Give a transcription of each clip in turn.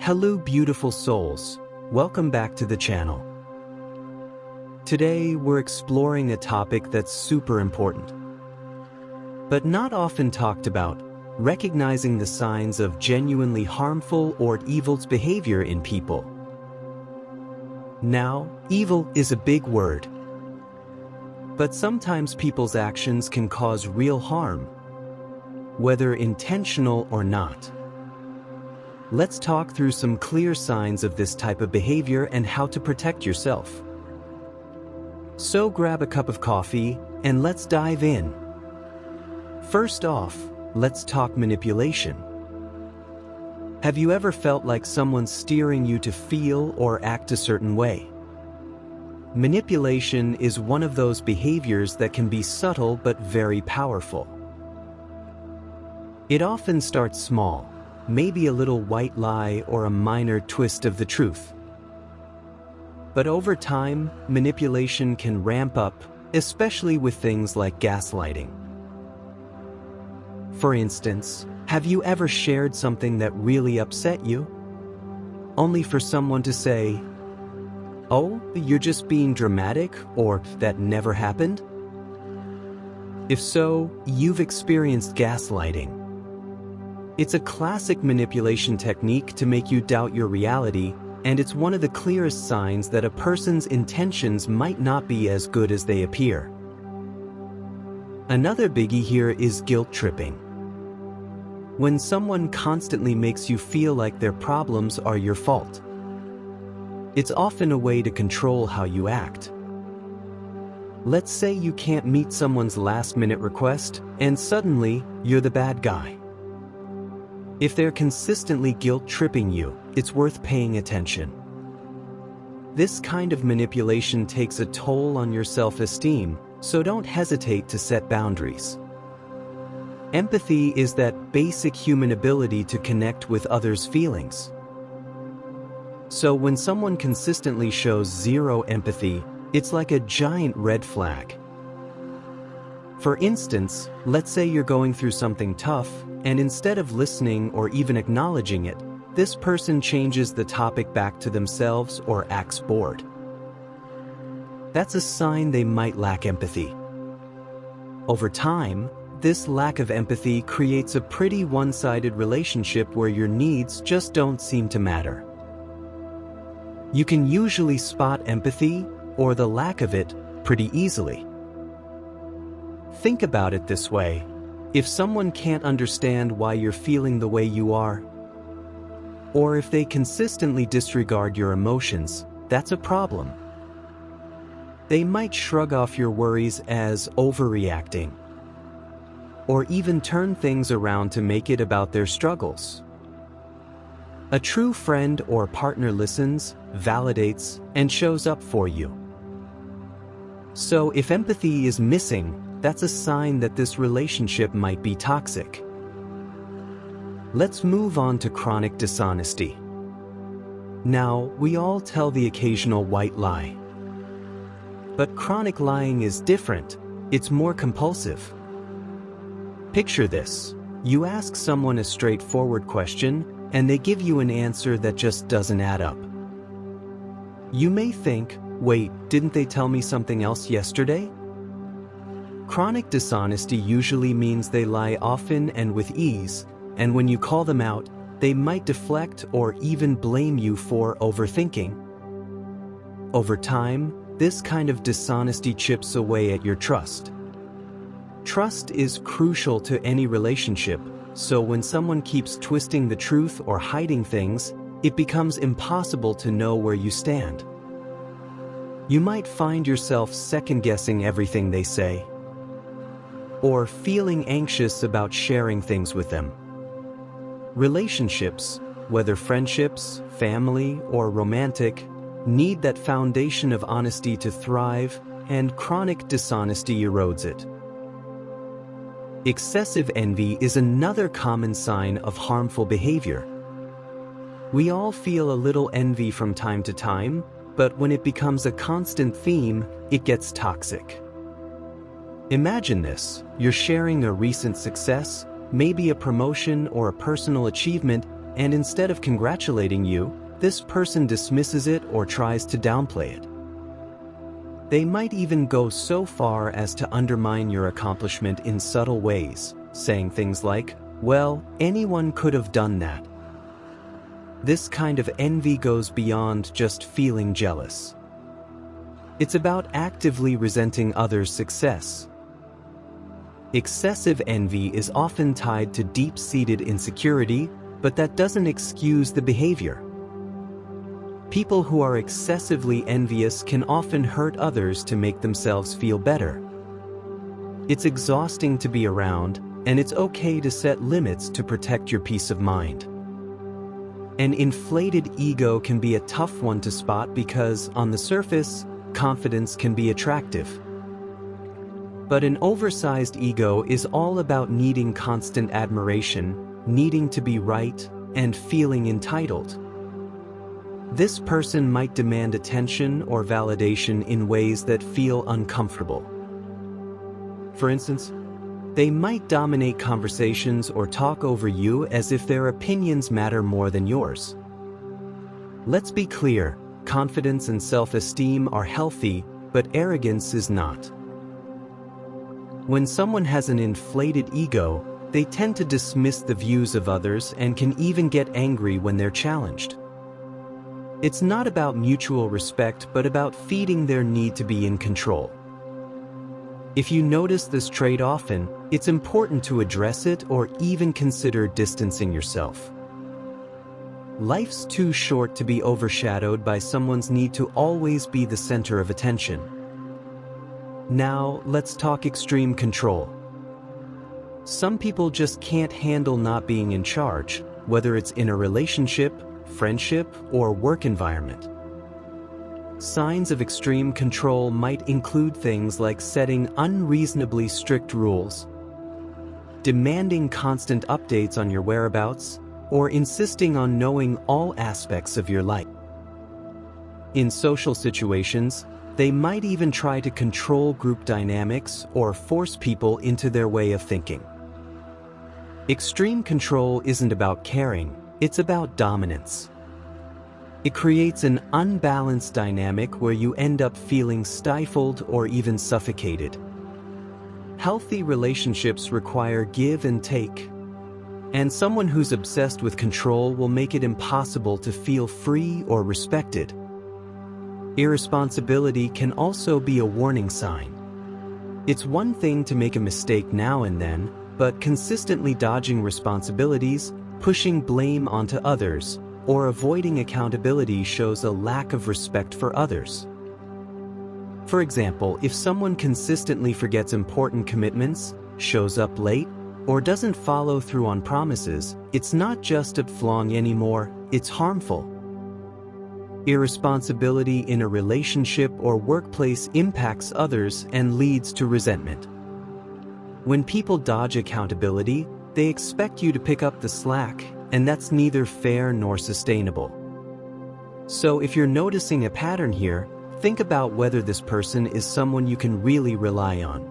Hello beautiful souls, welcome back to the channel. Today we're exploring a topic that's super important, but not often talked about, recognizing the signs of genuinely harmful or evil behavior in people. Now, evil is a big word, but sometimes people's actions can cause real harm, whether intentional or not. Let's talk through some clear signs of this type of behavior and how to protect yourself. So grab a cup of coffee and let's dive in. First off, let's talk manipulation. Have you ever felt like someone's steering you to feel or act a certain way? Manipulation is one of those behaviors that can be subtle but very powerful. It often starts small, maybe a little white lie or a minor twist of the truth. But over time, manipulation can ramp up, especially with things like gaslighting. For instance, have you ever shared something that really upset you, only for someone to say, "Oh, you're just being dramatic," or "that never happened"? If so, you've experienced gaslighting. It's a classic manipulation technique to make you doubt your reality, and it's one of the clearest signs that a person's intentions might not be as good as they appear. Another biggie here is guilt tripping. When someone constantly makes you feel like their problems are your fault. It's often a way to control how you act. Let's say you can't meet someone's last-minute request, and suddenly, you're the bad guy. If they're consistently guilt-tripping you, it's worth paying attention. This kind of manipulation takes a toll on your self-esteem, so don't hesitate to set boundaries. Empathy is that basic human ability to connect with others' feelings. So when someone consistently shows zero empathy, it's like a giant red flag. For instance, let's say you're going through something tough, and instead of listening or even acknowledging it, this person changes the topic back to themselves or acts bored. That's a sign they might lack empathy. Over time, this lack of empathy creates a pretty one-sided relationship where your needs just don't seem to matter. You can usually spot empathy, or the lack of it, pretty easily. Think about it this way. If someone can't understand why you're feeling the way you are, or if they consistently disregard your emotions, that's a problem. They might shrug off your worries as overreacting, or even turn things around to make it about their struggles. A true friend or partner listens, validates, and shows up for you. So if empathy is missing, that's a sign that this relationship might be toxic. Let's move on to chronic dishonesty. Now, we all tell the occasional white lie. But chronic lying is different. It's more compulsive. Picture this. You ask someone a straightforward question, and they give you an answer that just doesn't add up. You may think, wait, didn't they tell me something else yesterday? Chronic dishonesty usually means they lie often and with ease, and when you call them out, they might deflect or even blame you for overthinking. Over time, this kind of dishonesty chips away at your trust. Trust is crucial to any relationship, so when someone keeps twisting the truth or hiding things, it becomes impossible to know where you stand. You might find yourself second-guessing everything they say, or feeling anxious about sharing things with them. Relationships, whether friendships, family, or romantic, need that foundation of honesty to thrive, and chronic dishonesty erodes it. Excessive envy is another common sign of harmful behavior. We all feel a little envy from time to time, but when it becomes a constant theme, it gets toxic. Imagine this. You're sharing a recent success, maybe a promotion or a personal achievement, and instead of congratulating you, this person dismisses it or tries to downplay it. They might even go so far as to undermine your accomplishment in subtle ways, saying things like, "Well, anyone could have done that." This kind of envy goes beyond just feeling jealous. It's about actively resenting others' success. Excessive envy is often tied to deep-seated insecurity, but that doesn't excuse the behavior. People who are excessively envious can often hurt others to make themselves feel better. It's exhausting to be around, and it's okay to set limits to protect your peace of mind. An inflated ego can be a tough one to spot because, on the surface, confidence can be attractive. But an oversized ego is all about needing constant admiration, needing to be right, and feeling entitled. This person might demand attention or validation in ways that feel uncomfortable. For instance, they might dominate conversations or talk over you as if their opinions matter more than yours. Let's be clear, confidence and self-esteem are healthy, but arrogance is not. When someone has an inflated ego, they tend to dismiss the views of others and can even get angry when they're challenged. It's not about mutual respect, but about feeding their need to be in control. If you notice this trait often, it's important to address it or even consider distancing yourself. Life's too short to be overshadowed by someone's need to always be the center of attention. Now, let's talk extreme control. Some people just can't handle not being in charge, whether it's in a relationship, friendship, or work environment. Signs of extreme control might include things like setting unreasonably strict rules, demanding constant updates on your whereabouts, or insisting on knowing all aspects of your life. In social situations, they might even try to control group dynamics or force people into their way of thinking. Extreme control isn't about caring, it's about dominance. It creates an unbalanced dynamic where you end up feeling stifled or even suffocated. Healthy relationships require give and take, and someone who's obsessed with control will make it impossible to feel free or respected. Irresponsibility can also be a warning sign. It's one thing to make a mistake now and then, but consistently dodging responsibilities, pushing blame onto others, or avoiding accountability shows a lack of respect for others. For example, if someone consistently forgets important commitments, shows up late, or doesn't follow through on promises, it's not just a flaw anymore, it's harmful. Irresponsibility in a relationship or workplace impacts others and leads to resentment. When people dodge accountability, they expect you to pick up the slack, and that's neither fair nor sustainable. So if you're noticing a pattern here, think about whether this person is someone you can really rely on.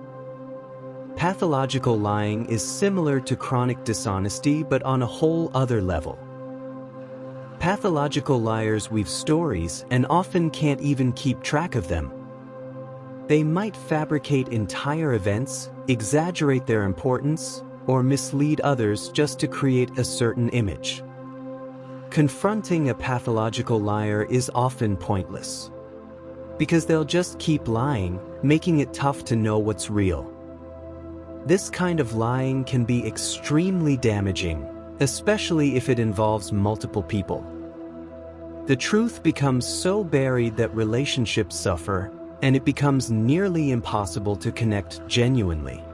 Pathological lying is similar to chronic dishonesty, but on a whole other level. Pathological liars weave stories and often can't even keep track of them. They might fabricate entire events, exaggerate their importance, or mislead others just to create a certain image. Confronting a pathological liar is often pointless, because they'll just keep lying, making it tough to know what's real. This kind of lying can be extremely damaging, especially if it involves multiple people. The truth becomes so buried that relationships suffer, and it becomes nearly impossible to connect genuinely.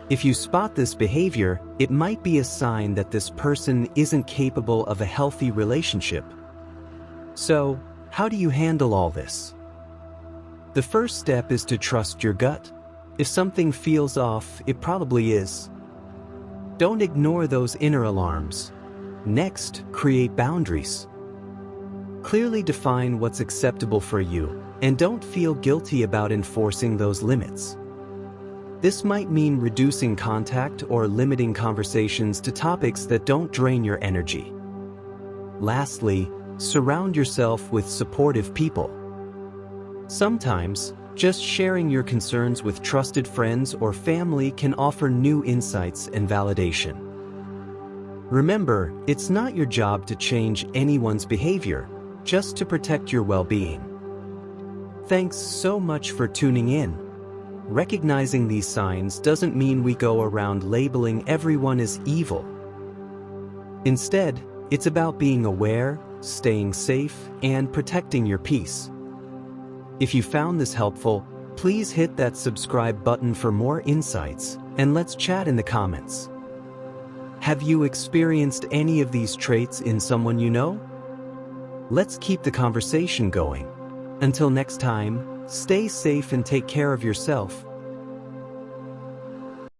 If you spot this behavior, it might be a sign that this person isn't capable of a healthy relationship. So, how do you handle all this? The first step is to trust your gut. If something feels off, it probably is. Don't ignore those inner alarms. Next, create boundaries. Clearly define what's acceptable for you, and don't feel guilty about enforcing those limits. This might mean reducing contact or limiting conversations to topics that don't drain your energy. Lastly, surround yourself with supportive people. Sometimes, just sharing your concerns with trusted friends or family can offer new insights and validation. Remember, it's not your job to change anyone's behavior, just to protect your well-being. Thanks so much for tuning in. Recognizing these signs doesn't mean we go around labeling everyone as evil. Instead, it's about being aware, staying safe, and protecting your peace. If you found this helpful, please hit that subscribe button for more insights, and let's chat in the comments. Have you experienced any of these traits in someone you know? Let's keep the conversation going. Until next time, stay safe and take care of yourself.